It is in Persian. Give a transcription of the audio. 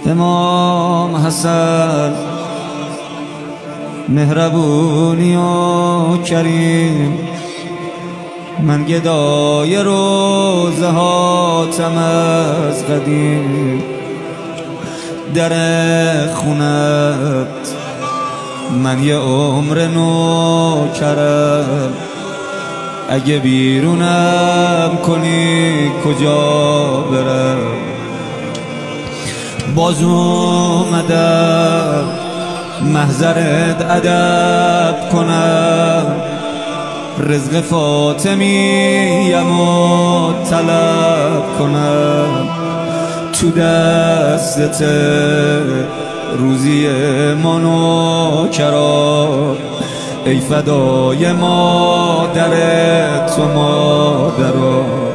امام حسن مهربونی و کریم، من گدای روزه هاتم از قدیم. در خونت من یه عمر نوکرم، اگه بیرونم کنی کجا برم؟ باز اومدم محضرت ادب کنم، رزق فاطمیم و طلب کنم. تو دستت روزی ما نوکران، ای فدای مادرت و مادران.